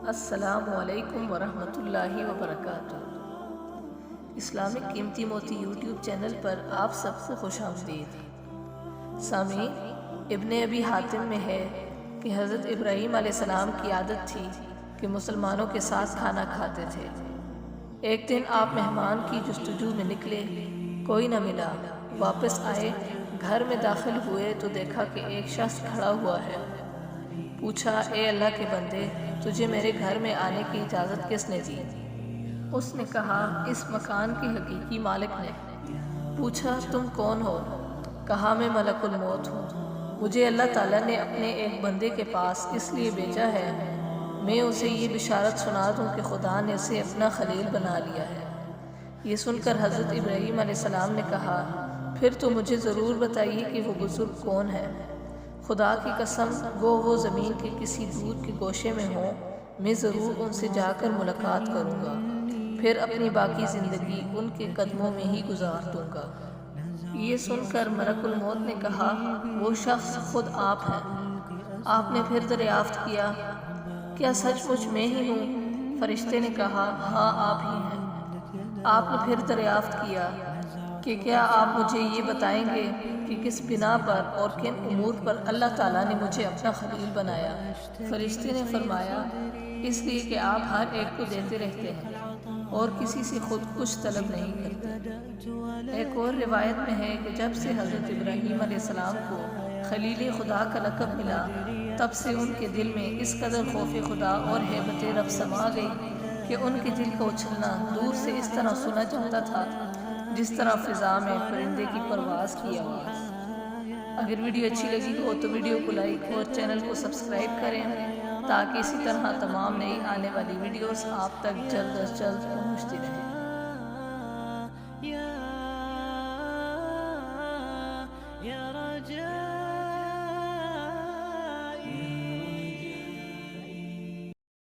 السلام علیکم ورحمۃ اللہ وبرکاتہ۔ اسلامک قیمتی موتی یوٹیوب چینل پر آپ سب کو خوش آمدید۔ سامعین، ابن ابی حاتم میں ہے کہ حضرت ابراہیم علیہ السلام کی عادت تھی کہ مسلمانوں کے ساتھ کھانا کھاتے تھے۔ ایک دن آپ مہمان کی جستجو میں نکلے، کوئی نہ ملا۔ واپس آئے، گھر میں داخل ہوئے تو دیکھا کہ ایک شخص کھڑا ہوا ہے۔ پوچھا، اے اللہ کے بندے، تجھے میرے گھر میں آنے کی اجازت کس نے دی؟ اس نے کہا، اس مکان کی حقیقی مالک نے۔ پوچھا، تم کون ہو؟ کہا، میں ملک الموت ہوں۔ مجھے اللہ تعالیٰ نے اپنے ایک بندے کے پاس اس لیے بھیجا ہے میں اسے یہ بشارت سنا دوں کہ خدا نے اسے اپنا خلیل بنا لیا ہے۔ یہ سن کر حضرت ابراہیم علیہ السلام نے کہا، پھر تو مجھے ضرور بتائیے کہ وہ بزرگ کون ہے۔ خدا کی قسم، وہ زمین کے کسی دور کے گوشے میں ہوں، میں ضرور ان سے جا کر ملاقات کروں گا، پھر اپنی باقی زندگی ان کے قدموں میں ہی گزار دوں گا۔ یہ سن کر ملک الموت نے کہا، وہ شخص خود آپ ہیں۔ آپ نے پھر دریافت کیا، کیا سچ مچ میں ہی ہوں؟ فرشتے نے کہا، ہاں آپ ہی ہیں۔ آپ نے پھر دریافت کیا کہ کیا آپ مجھے یہ بتائیں گے کہ کس بنا پر اور کن امور پر اللہ تعالیٰ نے مجھے اپنا خلیل بنایا؟ فرشتے نے فرمایا، اس لیے کہ آپ ہر ایک کو دیتے رہتے ہیں اور کسی سے خود کچھ طلب نہیں کرتے۔ ایک اور روایت میں ہے کہ جب سے حضرت ابراہیم علیہ السلام کو خلیل خدا کا لقب ملا، تب سے ان کے دل میں اس قدر خوف خدا اور ہیبت رب سما گئی کہ ان کے دل کا اچھلنا دور سے اس طرح سنا جاتا تھا جس طرح فضا میں پرندے کی پرواز کی آواز۔ اگر ویڈیو اچھی لگی ہو تو ویڈیو کو لائک اور چینل کو سبسکرائب کریں تاکہ اسی طرح تمام نئی آنے والی ویڈیوز آپ تک جلد از جلد پہنچتی رہیں۔